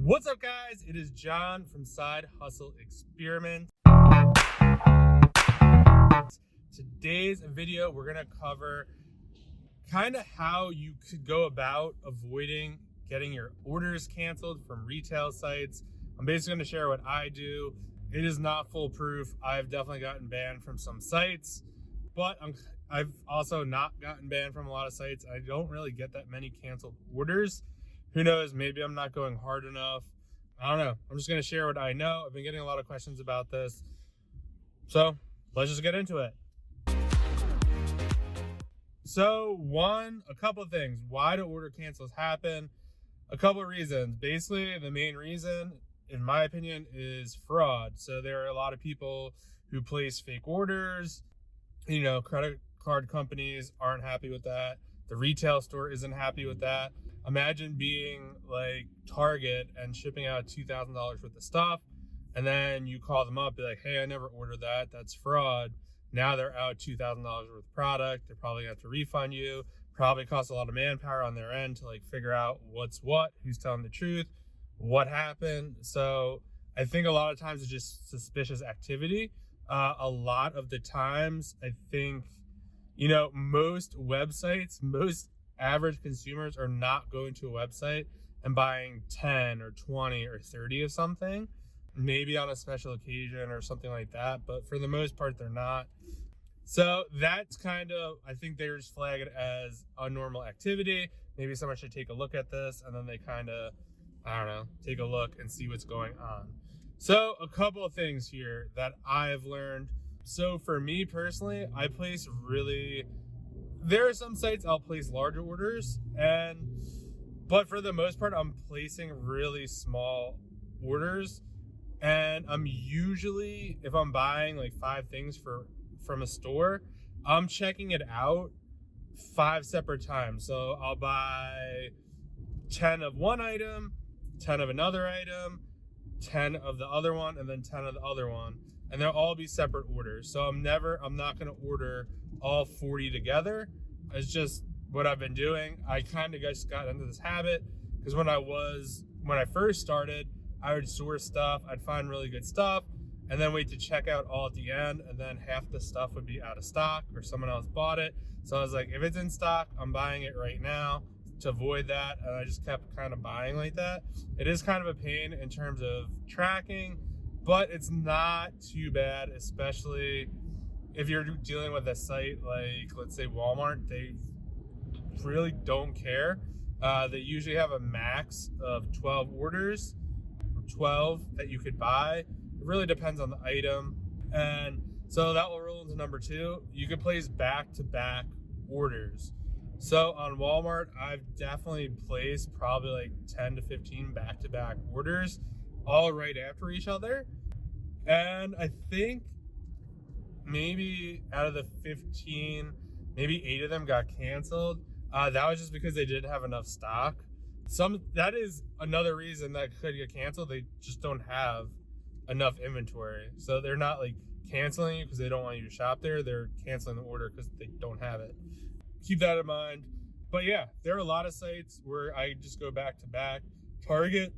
What's up, guys? It is John from Side Hustle Experiment. Today's video, we're going to cover kind of how you could go about avoiding getting your orders canceled from retail sites. I'm basically going to share what I do. It is not foolproof. I've definitely gotten banned from some sites, but I've also not gotten banned from a lot of sites. I don't really get that many canceled orders. Who knows? Maybe I'm not going hard enough. I don't know. I'm just going to share what I know. I've been getting a lot of questions about this. So let's just get into it. So a couple of things. Why do order cancels happen? A couple of reasons. Basically, the main reason, in my opinion, is fraud. So there are a lot of people who place fake orders. Credit card companies aren't happy with that. The retail store isn't happy with that. Imagine being like Target and shipping out $2,000 worth of stuff, and then you call them up, be like, hey, I never ordered that. That's fraud. Now they're out $2,000 worth of product. They're probably gonna have to refund you. Probably costs a lot of manpower on their end to like figure out what's what, who's telling the truth, what happened. So I think a lot of times it's just suspicious activity. A lot of the times, I think, most websites, most average consumers are not going to a website and buying 10 or 20 or 30 of something, maybe on a special occasion or something like that. But for the most part, they're not. So that's kind of, I think they just flag it as a normal activity. Maybe someone should take a look at this, and then they kind of, take a look and see what's going on. So a couple of things here that I've learned. So for me personally, there are some sites I'll place larger orders, but for the most part, I'm placing really small orders. And I'm usually, if I'm buying like 5 things from a store, I'm checking it out 5 separate times. So I'll buy 10 of one item, 10 of another item, 10 of the other one, and then 10 of the other one. And they'll all be separate orders. So I'm not going to order all 40 together. It's just what I've been doing. I kind of just got into this habit because when I first started, I would source stuff. I'd find really good stuff and then wait to check out all at the end. And then half the stuff would be out of stock or someone else bought it. So I was like, if it's in stock, I'm buying it right now to avoid that. And I just kept kind of buying like that. It is kind of a pain in terms of tracking, but it's not too bad, especially if you're dealing with a site like, let's say Walmart. They really don't care. They usually have a max of 12 orders, 12 that you could buy. It really depends on the item. And so that will roll into number 2. You could place back-to-back orders. So on Walmart, I've definitely placed probably like 10 to 15 back-to-back orders, all right after each other. And I think maybe out of the 15, maybe 8 of them got canceled. That was just because they didn't have enough stock. That is another reason that could get canceled. They just don't have enough inventory. So they're not like canceling you because they don't want you to shop there. They're canceling the order because they don't have it. Keep that in mind. But yeah, there are a lot of sites where I just go back to back. Target,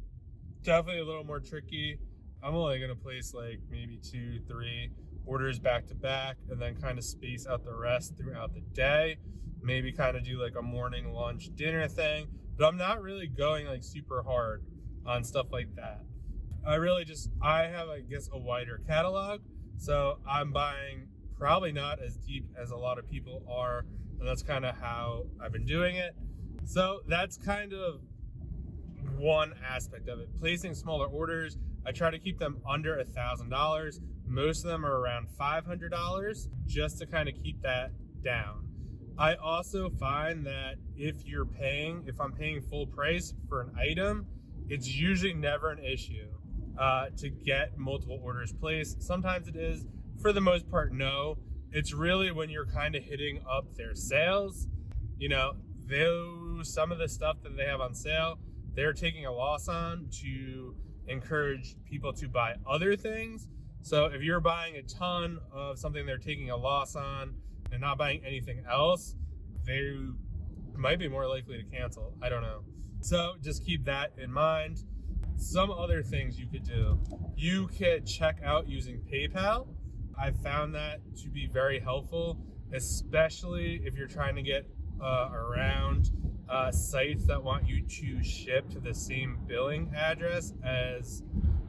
definitely a little more tricky. I'm only going to place like maybe 2, 3 orders back to back and then kind of space out the rest throughout the day. Maybe kind of do like a morning, lunch, dinner thing. But I'm not really going like super hard on stuff like that. I have, I guess, a wider catalog. So I'm buying probably not as deep as a lot of people are. And that's kind of how I've been doing it. So that's kind of one aspect of it. Placing smaller orders. I try to keep them under $1,000. Most of them are around $500 just to kind of keep that down. I also find that if I'm paying full price for an item, it's usually never an issue to get multiple orders placed. Sometimes it is. For the most part, no. It's really when you're kind of hitting up their sales. Some of the stuff that they have on sale, they're taking a loss on to encourage people to buy other things. So if you're buying a ton of something they're taking a loss on and not buying anything else, they might be more likely to cancel. I don't know. So just keep that in mind. some other things you could do. You could check out using PayPal. I found that to be very helpful, especially if you're trying to get around sites that want you to ship to the same billing address as,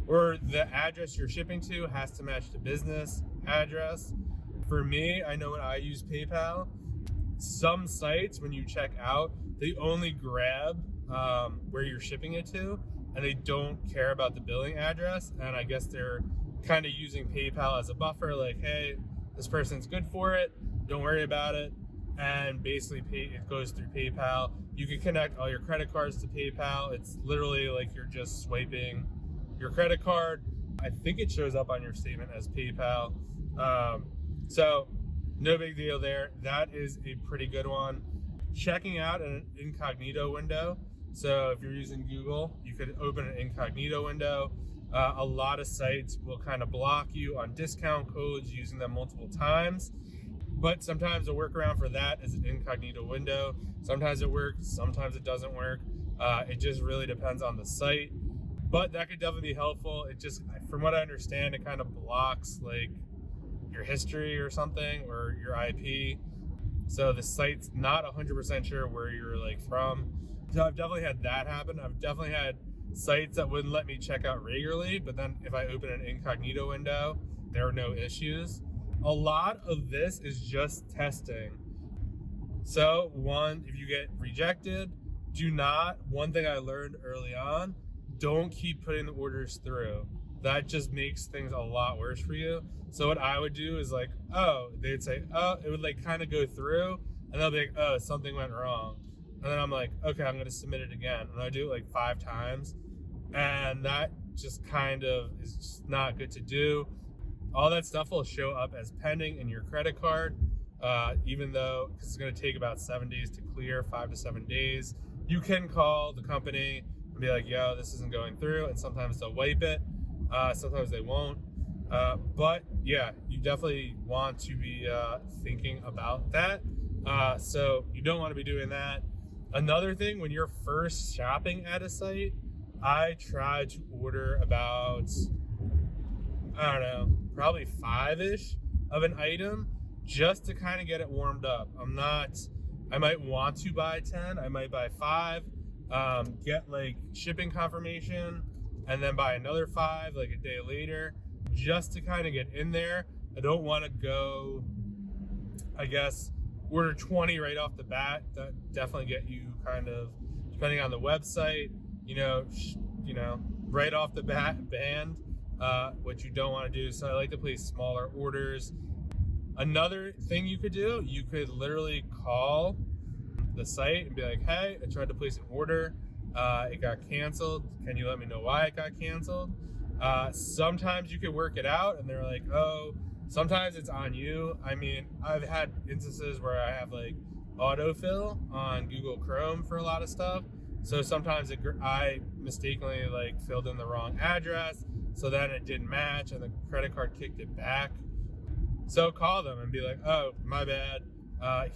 or the address you're shipping to has to match the business address. For me, I know when I use PayPal, some sites, when you check out, they only grab where you're shipping it to, and they don't care about the billing address. And I guess they're kind of using PayPal as a buffer, like, hey, this person's good for it, don't worry about it. And basically it goes through PayPal. You can connect all your credit cards to PayPal. It's literally like you're just swiping your credit card. I think it shows up on your statement as PayPal. So no big deal there. That is a pretty good one. Checking out an incognito window. So if you're using Google, you could open an incognito window. A lot of sites will kind of block you on discount codes using them multiple times. But sometimes a workaround for that is an incognito window. Sometimes it works, sometimes it doesn't work. It just really depends on the site. But that could definitely be helpful. It just, from what I understand, it kind of blocks like your history or something, or your IP. So the site's not 100% sure where you're like from. So I've definitely had that happen. I've definitely had sites that wouldn't let me check out regularly, but then if I open an incognito window, there are no issues. A lot of this is just testing. So one, if you get rejected, one thing I learned early on, don't keep putting the orders through. That just makes things a lot worse for you. So what I would do is like, they'd say, it would like kind of go through, and they'll be like, something went wrong. And then I'm like, okay, I'm gonna submit it again. And I do it like 5 times. And that just kind of is just not good to do. All that stuff will show up as pending in your credit card, even though it's gonna take about 7 days to clear, 5 to 7 days. You can call the company and be like, yo, this isn't going through. And sometimes they'll wipe it, sometimes they won't. But yeah, you definitely want to be thinking about that. So you don't want to be doing that. Another thing, when you're first shopping at a site, I try to order about, I don't know, probably 5-ish of an item just to kind of get it warmed up. I might want to buy 10, I might buy 5, get like shipping confirmation, and then buy another 5 like a day later, just to kind of get in there. I don't want to go, I guess, order 20 right off the bat. That definitely get you kind of, depending on the website, right off the bat banned, what you don't want to do. So I like to place smaller orders. Another thing you could do, you could literally call the site and be like, hey, I tried to place an order. It got canceled. Can you let me know why it got canceled? Sometimes you could work it out, and they're like, oh, sometimes it's on you. I mean, I've had instances where I have like autofill on Google Chrome for a lot of stuff. So sometimes I mistakenly like filled in the wrong address, so then it didn't match and the credit card kicked it back. So call them and be like, oh, my bad.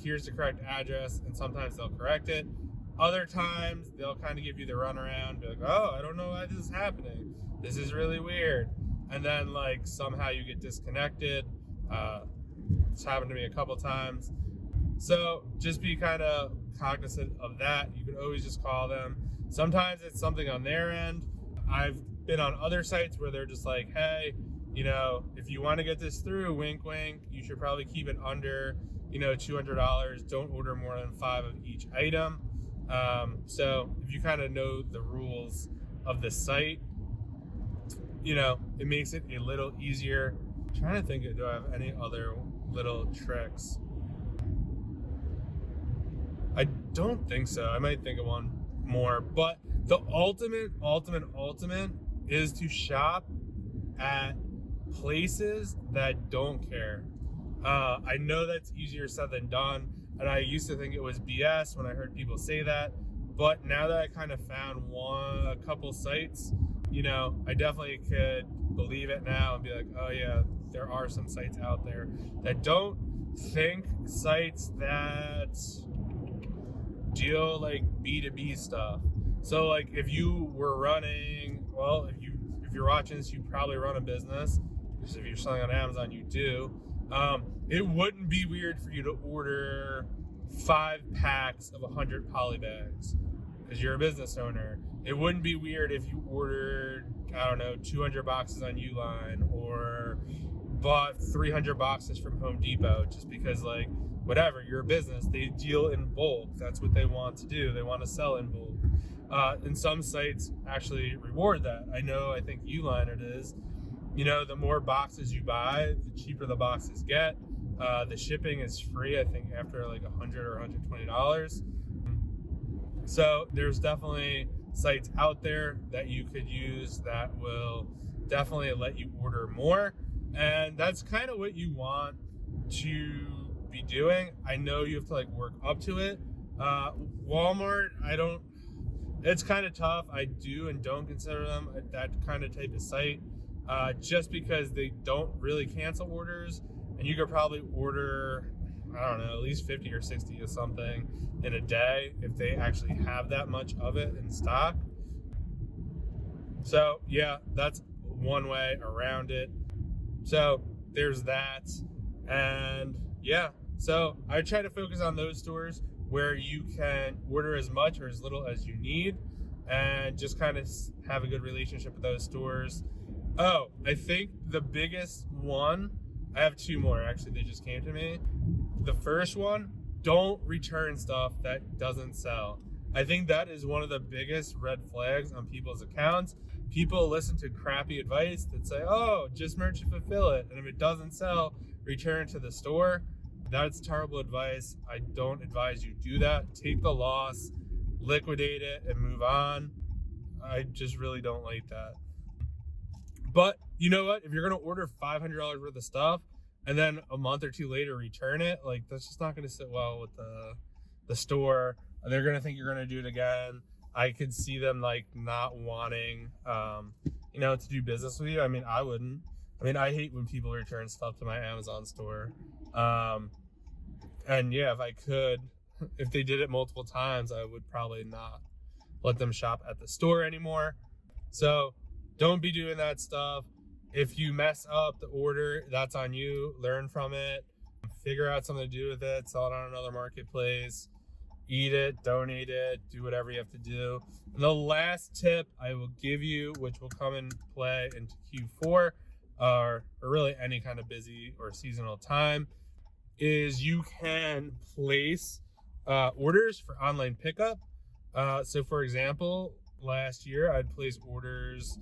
Here's the correct address, and sometimes they'll correct it. Other times they'll kind of give you the runaround, be like, oh, I don't know why this is happening. This is really weird. And then like somehow you get disconnected. It's happened to me a couple times. So just be kind of cognizant of that. You can always just call them. Sometimes it's something on their end. I've been on other sites where they're just like, hey, if you want to get this through, wink, wink, you should probably keep it under, $200. Don't order more than 5 of each item. So if you kind of know the rules of the site, it makes it a little easier. I'm trying to think, do I have any other little tricks? I don't think so. I might think of one more, but the ultimate is to shop at places that don't care. I know that's easier said than done, and I used to think it was BS when I heard people say that, but now that I kind of found a couple sites, I definitely could believe it now and be like, oh yeah, there are some sites out there that don't think sites that deal like B2B stuff. So like if you were running well, if you're watching this, you probably run a business. Because if you're selling on Amazon, you do. It wouldn't be weird for you to order 5 packs of 100 poly bags because you're a business owner. It wouldn't be weird if you ordered, I don't know, 200 boxes on Uline or bought 300 boxes from Home Depot, just because, like, whatever, you're a business. They deal in bulk. That's what they want to do. They want to sell in bulk. And some sites actually reward that. I think Uline it is. The more boxes you buy, the cheaper the boxes get. The shipping is free, I think, after like $100 or $120. So there's definitely sites out there that you could use that will definitely let you order more. And that's kind of what you want to be doing. I know you have to like work up to it. Walmart, it's kind of tough. I do and don't consider them that kind of type of site. Just because they don't really cancel orders, and you could probably order, I don't know, at least 50 or 60 of something in a day if they actually have that much of it in stock. So yeah, that's one way around it. So there's that. And yeah, so I try to focus on those stores where you can order as much or as little as you need and just kind of have a good relationship with those stores. Oh, I think the biggest one, I have 2 more actually, they just came to me. The first one, don't return stuff that doesn't sell. I think that is one of the biggest red flags on people's accounts. People listen to crappy advice that say, oh, just merchant fulfill it. And if it doesn't sell, return it to the store. That's terrible advice. I don't advise you do that. Take the loss, liquidate it, and move on. I just really don't like that. But you know what? If you're going to order $500 worth of stuff and then a month or 2 later return it, like, that's just not going to sit well with the store. They're going to think you're going to do it again. I could see them like not wanting, to do business with you. I mean, I wouldn't. I mean, I hate when people return stuff to my Amazon store. And yeah, if I could, if they did it multiple times, I would probably not let them shop at the store anymore. So don't be doing that stuff. If you mess up the order, that's on you. Learn from it. Figure out something to do with it. Sell it on another marketplace. Eat it, donate it, do whatever you have to do. And the last tip I will give you, which will come in play into Q4 or really any kind of busy or seasonal time, is you can place orders for online pickup. So for example, last year I'd place orders,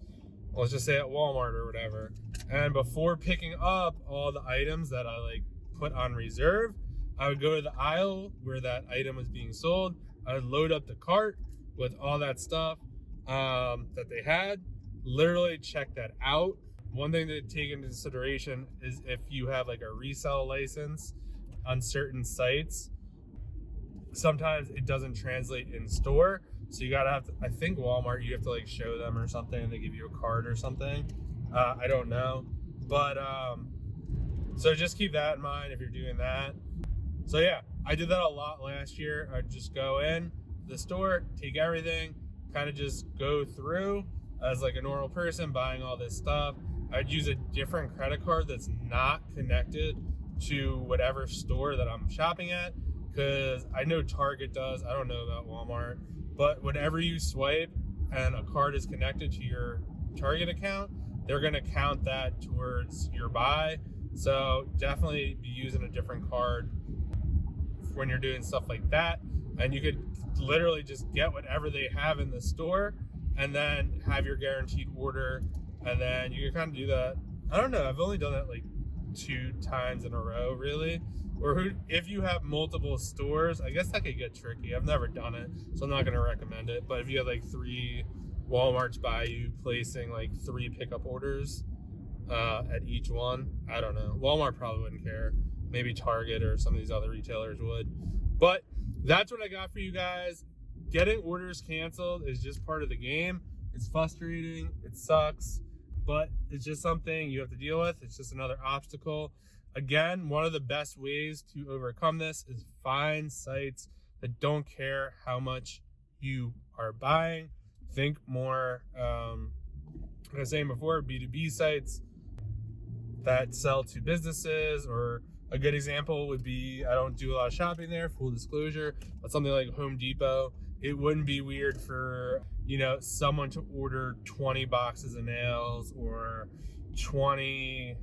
let's just say at Walmart or whatever. And before picking up all the items that I like put on reserve, I would go to the aisle where that item was being sold. I would load up the cart with all that stuff that they had, literally check that out. One thing to take into consideration is if you have like a resale license on certain sites, sometimes it doesn't translate in store. So you gotta have to, I think Walmart, you have to like show them or something and they give you a card or something. I don't know. But so just keep that in mind if you're doing that. So yeah, I did that a lot last year. I'd just go in the store, take everything, kind of just go through as like a normal person buying all this stuff. I'd use a different credit card that's not connected to whatever store that I'm shopping at, because I know Target does. I don't know about Walmart, but whenever you swipe and a card is connected to your Target account, they're going to count that towards your buy. So definitely be using a different card when you're doing stuff like that. And you could literally just get whatever they have in the store and then have your guaranteed order. And then you can kind of do that. I don't know. I've only done that like 2 times in a row, really. Or if you have multiple stores, I guess that could get tricky. I've never done it, so I'm not going to recommend it. But if you have like 3 Walmarts by you placing like 3 pickup orders at each one, I don't know. Walmart probably wouldn't care. Maybe Target or some of these other retailers would. But that's what I got for you guys. Getting orders canceled is just part of the game. It's frustrating. It sucks. But it's just something you have to deal with. It's just another obstacle. Again, one of the best ways to overcome this is find sites that don't care how much you are buying. Think more Like I was saying before, B2B sites that sell to businesses, or a good example would be, I don't do a lot of shopping there, full disclosure, but something like Home Depot. It wouldn't be weird for, you know, someone to order 20 boxes of nails or 20,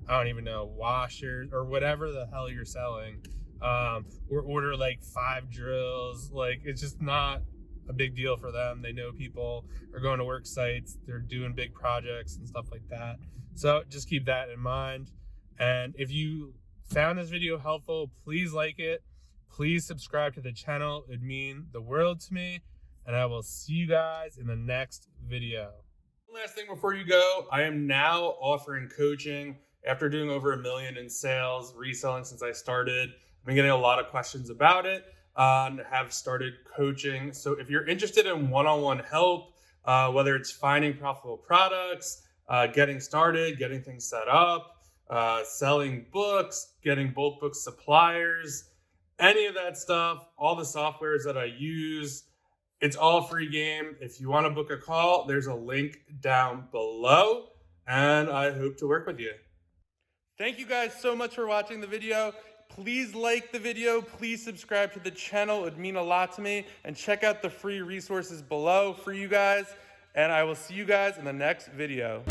I don't even know, washers or whatever the hell you're selling, or order like 5 drills. Like, it's just not a big deal for them. They know people are going to work sites, they're doing big projects and stuff like that. So just keep that in mind. And if you found this video helpful, please like it. Please subscribe to the channel. It'd mean the world to me. And I will see you guys in the next video. One last thing before you go, I am now offering coaching. After doing over $1 million in sales, reselling since I started, I've been getting a lot of questions about it. And have started coaching. So if you're interested in one-on-one help, whether it's finding profitable products, getting started, getting things set up, selling books, getting bulk book suppliers, any of that stuff, all the softwares that I use, it's all free game. If you want to book a call, there's a link down below, and I hope to work with you. Thank you guys so much for watching the video. Please like the video, please subscribe to the channel, it would mean a lot to me, and check out the free resources below for you guys, and I will see you guys in the next video.